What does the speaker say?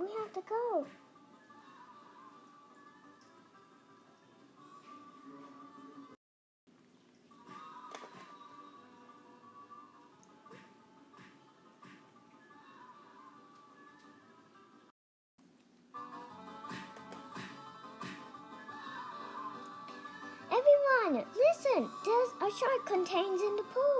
We have to go. Everyone, listen! There's a shark contained in the pool.